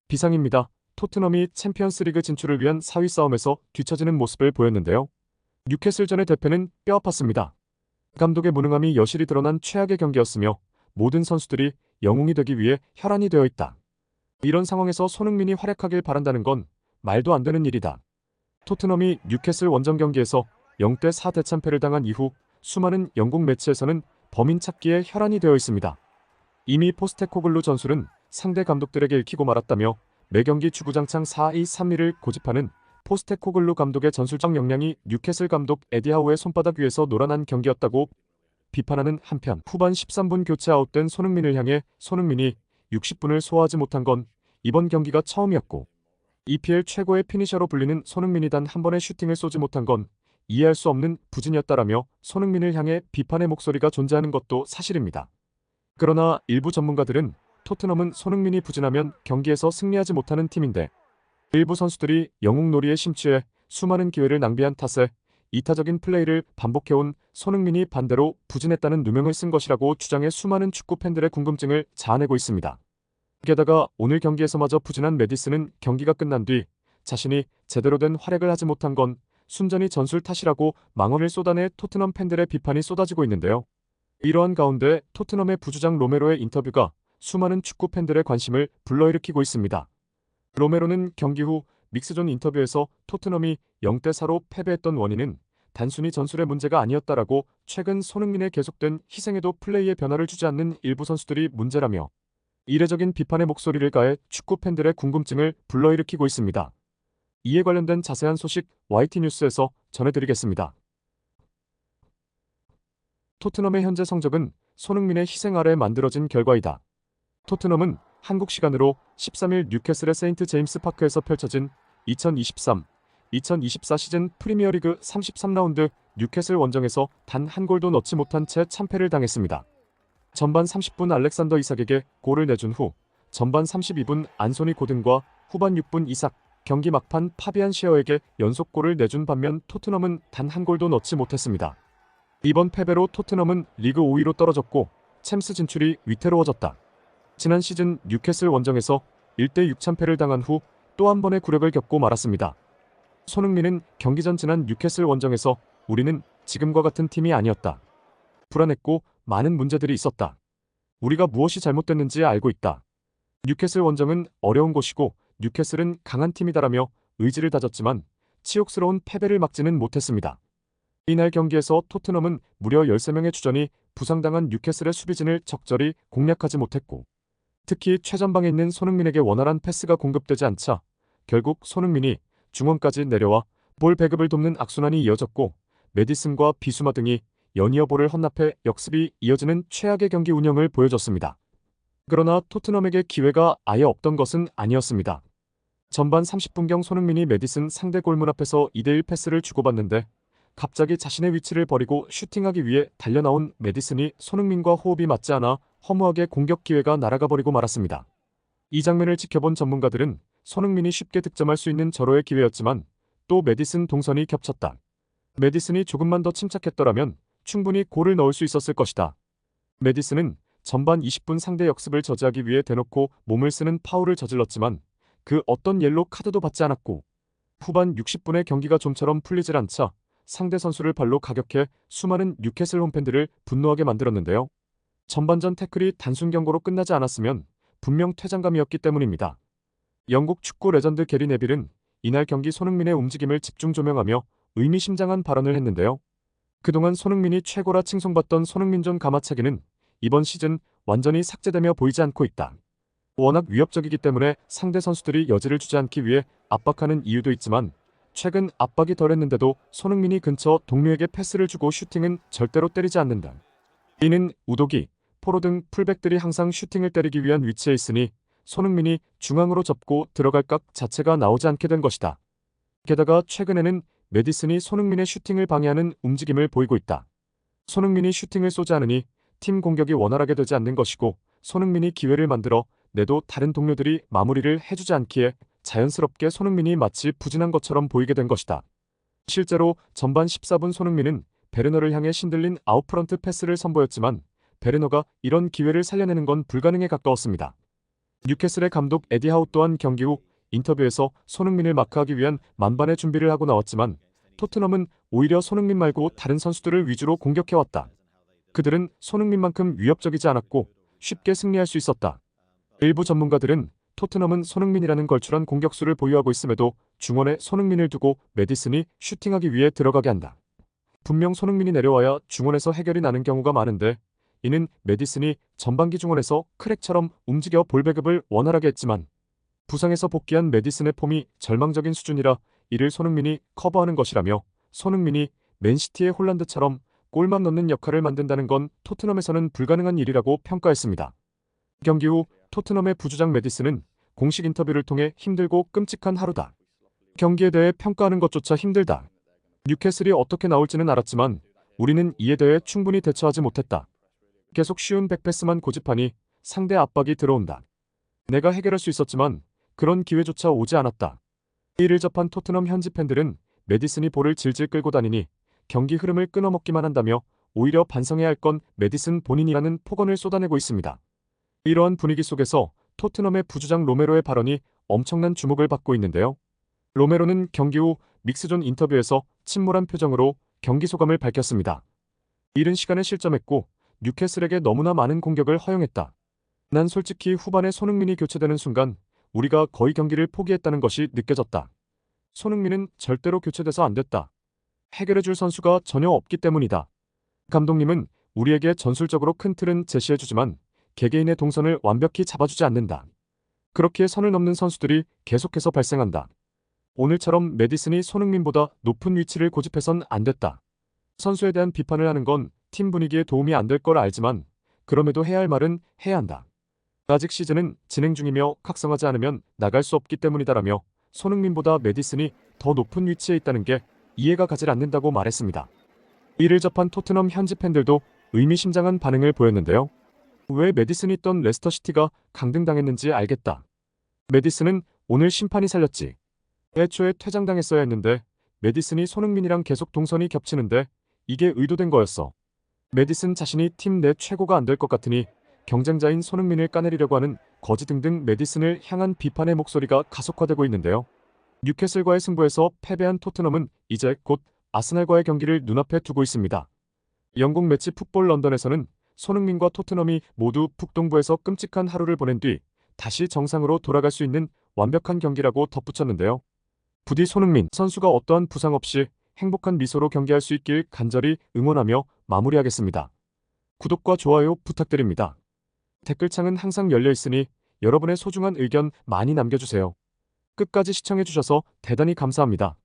비상입니다. 토트넘이 챔피언스리그 진출을 위한 4위 싸움에서 뒤처지는 모습을 보였는데요. 뉴캐슬전의 대패는 뼈아팠습니다. 감독의 무능함이 여실히 드러난 최악의 경기였으며 모든 선수들이 영웅이 되기 위해 혈안이 되어 있다. 이런 상황에서 손흥민이 활약하길 바란다는 건 말도 안 되는 일이다. 토트넘이 뉴캐슬 원정 경기에서 0대4 대참패를 당한 이후 수많은 영국 매체에서는 범인 찾기에 혈안이 되어 있습니다. 이미 포스테코글루 전술은 상대 감독들에게 읽히고 말았다며 매경기 주구장창 4-2-3-1을 고집하는 포스테코글루 감독의 전술적 역량이 뉴캐슬 감독 에디 하우의 손바닥 위에서 놀아난 경기였다고 비판하는 한편 후반 13분 교체 아웃된 손흥민을 향해 손흥민이 60분을 소화하지 못한 건 이번 경기가 처음이었고 EPL 최고의 피니셔로 불리는 손흥민이 단 한 번의 슈팅을 쏘지 못한 건 이해할 수 없는 부진이었다라며 손흥민을 향해 비판의 목소리가 존재하는 것도 사실입니다. 그러나 일부 전문가들은 토트넘은 손흥민이 부진하면 경기에서 승리하지 못하는 팀인데 일부 선수들이 영웅놀이에 심취해 수많은 기회를 낭비한 탓에 이타적인 플레이를 반복해온 손흥민이 반대로 부진했다는 누명을 쓴 것이라고 주장해 수많은 축구 팬들의 궁금증을 자아내고 있습니다. 게다가 오늘 경기에서마저 부진한 메디슨은 경기가 끝난 뒤 자신이 제대로 된 활약을 하지 못한 건 순전히 전술 탓이라고 망언을 쏟아내 토트넘 팬들의 비판이 쏟아지고 있는데요. 이러한 가운데 토트넘의 부주장 로메로의 인터뷰가 수많은 축구 팬들의 관심을 불러일으키고 있습니다. 로메로는 경기 후 믹스존 인터뷰에서 토트넘이 0대4로 패배했던 원인은 단순히 전술의 문제가 아니었다라고 최근 손흥민의 계속된 희생에도 플레이에 변화를 주지 않는 일부 선수들이 문제라며 이례적인 비판의 목소리를 가해 축구 팬들의 궁금증을 불러일으키고 있습니다. 이에 관련된 자세한 소식 YT뉴스에서 전해드리겠습니다. 토트넘의 현재 성적은 손흥민의 희생 아래 만들어진 결과이다. 토트넘은 한국 시간으로 13일 뉴캐슬의 세인트 제임스 파크에서 펼쳐진 2023-2024 시즌 프리미어리그 33라운드 뉴캐슬 원정에서 단 한 골도 넣지 못한 채 참패를 당했습니다. 전반 30분 알렉산더 이삭에게 골을 내준 후 전반 32분 안소니 고든과 후반 6분 이삭, 경기 막판 파비안 시어에게 연속골을 내준 반면 토트넘은 단 한 골도 넣지 못했습니다. 이번 패배로 토트넘은 리그 5위로 떨어졌고 챔스 진출이 위태로워졌다. 지난 시즌 뉴캐슬 원정에서 1대6 참패를 당한 후 또 한 번의 굴욕을 겪고 말았습니다. 손흥민은 경기 전 지난 뉴캐슬 원정에서 우리는 지금과 같은 팀이 아니었다. 불안했고 많은 문제들이 있었다. 우리가 무엇이 잘못됐는지 알고 있다. 뉴캐슬 원정은 어려운 곳이고 뉴캐슬은 강한 팀이다라며 의지를 다졌지만 치욕스러운 패배를 막지는 못했습니다. 이날 경기에서 토트넘은 무려 13명의 주전이 부상당한 뉴캐슬의 수비진을 적절히 공략하지 못했고 특히 최전방에 있는 손흥민에게 원활한 패스가 공급되지 않자 결국 손흥민이 중원까지 내려와 볼 배급을 돕는 악순환이 이어졌고 메디슨과 비수마 등이 연이어 볼을 헌납해 역습이 이어지는 최악의 경기 운영을 보여줬습니다. 그러나 토트넘에게 기회가 아예 없던 것은 아니었습니다. 전반 30분경 손흥민이 메디슨 상대 골문 앞에서 2대1 패스를 주고받는데 갑자기 자신의 위치를 버리고 슈팅하기 위해 달려나온 메디슨이 손흥민과 호흡이 맞지 않아 허무하게 공격 기회가 날아가 버리고 말았습니다. 이 장면을 지켜본 전문가들은 손흥민이 쉽게 득점할 수 있는 절호의 기회였지만 또 메디슨 동선이 겹쳤다. 메디슨이 조금만 더 침착했더라면 충분히 골을 넣을 수 있었을 것이다. 메디슨은 전반 20분 상대 역습을 저지하기 위해 대놓고 몸을 쓰는 파울을 저질렀지만 그 어떤 옐로 카드도 받지 않았고 후반 60분에 경기가 좀처럼 풀리질 않자 상대 선수를 발로 가격해 수많은 뉴캐슬 홈팬들을 분노하게 만들었는데요. 전반전 태클이 단순 경고로 끝나지 않았으면 분명 퇴장감이었기 때문입니다. 영국 축구 레전드 게리 네빌은 이날 경기 손흥민의 움직임을 집중 조명하며 의미심장한 발언을 했는데요. 그동안 손흥민이 최고라 칭송받던 손흥민존 가마차기는 이번 시즌 완전히 삭제되며 보이지 않고 있다. 워낙 위협적이기 때문에 상대 선수들이 여지를 주지 않기 위해 압박하는 이유도 있지만 최근 압박이 덜했는데도 손흥민이 근처 동료에게 패스를 주고 슈팅은 절대로 때리지 않는다. 이는 우도기, 포로 등 풀백들이 항상 슈팅을 때리기 위한 위치에 있으니 손흥민이 중앙으로 접고 들어갈 각 자체가 나오지 않게 된 것이다. 게다가 최근에는 메디슨이 손흥민의 슈팅을 방해하는 움직임을 보이고 있다. 손흥민이 슈팅을 쏘지 않으니 팀 공격이 원활하게 되지 않는 것이고 손흥민이 기회를 만들어 내도 다른 동료들이 마무리를 해주지 않기에 자연스럽게 손흥민이 마치 부진한 것처럼 보이게 된 것이다. 실제로 전반 14분 손흥민은 베르너를 향해 신들린 아웃프런트 패스를 선보였지만 베르너가 이런 기회를 살려내는 건 불가능에 가까웠습니다. 뉴캐슬의 감독 에디 하우 또한 경기 후 인터뷰에서 손흥민을 마크하기 위한 만반의 준비를 하고 나왔지만 토트넘은 오히려 손흥민 말고 다른 선수들을 위주로 공격해왔다. 그들은 손흥민만큼 위협적이지 않았고 쉽게 승리할 수 있었다. 일부 전문가들은 토트넘은 손흥민이라는 걸출한 공격수를 보유하고 있음에도 중원에 손흥민을 두고 메디슨이 슈팅하기 위해 들어가게 한다. 분명 손흥민이 내려와야 중원에서 해결이 나는 경우가 많은데 이는 메디슨이 전반기 중원에서 크랙처럼 움직여 볼 배급을 원활하게 했지만 부상에서 복귀한 메디슨의 폼이 절망적인 수준이라 이를 손흥민이 커버하는 것이라며 손흥민이 맨시티의 홀란드처럼 골만 넣는 역할을 만든다는 건 토트넘에서는 불가능한 일이라고 평가했습니다. 경기 후 토트넘의 부주장 메디슨은 공식 인터뷰를 통해 힘들고 끔찍한 하루다. 경기에 대해 평가하는 것조차 힘들다. 뉴캐슬이 어떻게 나올지는 알았지만 우리는 이에 대해 충분히 대처하지 못했다. 계속 쉬운 백패스만 고집하니 상대 압박이 들어온다. 내가 해결할 수 있었지만 그런 기회조차 오지 않았다. 이를 접한 토트넘 현지 팬들은 메디슨이 볼을 질질 끌고 다니니 경기 흐름을 끊어먹기만 한다며 오히려 반성해야 할 건 메디슨 본인이라는 폭언을 쏟아내고 있습니다. 이러한 분위기 속에서 토트넘의 부주장 로메로의 발언이 엄청난 주목을 받고 있는데요. 로메로는 경기 후 믹스존 인터뷰에서 침몰한 표정으로 경기 소감을 밝혔습니다. 이른 시간에 실점했고 뉴캐슬에게 너무나 많은 공격을 허용했다. 난 솔직히 후반에 손흥민이 교체되는 순간 우리가 거의 경기를 포기했다는 것이 느껴졌다. 손흥민은 절대로 교체돼서 안 됐다. 해결해줄 선수가 전혀 없기 때문이다. 감독님은 우리에게 전술적으로 큰 틀은 제시해주지만 개개인의 동선을 완벽히 잡아주지 않는다. 그렇게 선을 넘는 선수들이 계속해서 발생한다. 오늘처럼 메디슨이 손흥민보다 높은 위치를 고집해선 안 됐다. 선수에 대한 비판을 하는 건 팀 분위기에 도움이 안 될 걸 알지만 그럼에도 해야 할 말은 해야 한다. 아직 시즌은 진행 중이며 각성하지 않으면 나갈 수 없기 때문이다라며 손흥민보다 메디슨이 더 높은 위치에 있다는 게 이해가 가질 않는다고 말했습니다. 이를 접한 토트넘 현지 팬들도 의미심장한 반응을 보였는데요. 왜 메디슨이 있던 레스터시티가 강등당했는지 알겠다. 메디슨은 오늘 심판이 살렸지. 애초에 퇴장당했어야 했는데 메디슨이 손흥민이랑 계속 동선이 겹치는데 이게 의도된 거였어. 메디슨 자신이 팀 내 최고가 안 될 것 같으니 경쟁자인 손흥민을 까내리려고 하는 거지 등등 메디슨을 향한 비판의 목소리가 가속화되고 있는데요. 뉴캐슬과의 승부에서 패배한 토트넘은 이제 곧 아스날과의 경기를 눈앞에 두고 있습니다. 영국 매치 풋볼 런던에서는 손흥민과 토트넘이 모두 북동부에서 끔찍한 하루를 보낸 뒤 다시 정상으로 돌아갈 수 있는 완벽한 경기라고 덧붙였는데요. 부디 손흥민 선수가 어떠한 부상 없이 행복한 미소로 경기할 수 있길 간절히 응원하며 마무리하겠습니다. 구독과 좋아요 부탁드립니다. 댓글창은 항상 열려 있으니 여러분의 소중한 의견 많이 남겨주세요. 끝까지 시청해주셔서 대단히 감사합니다.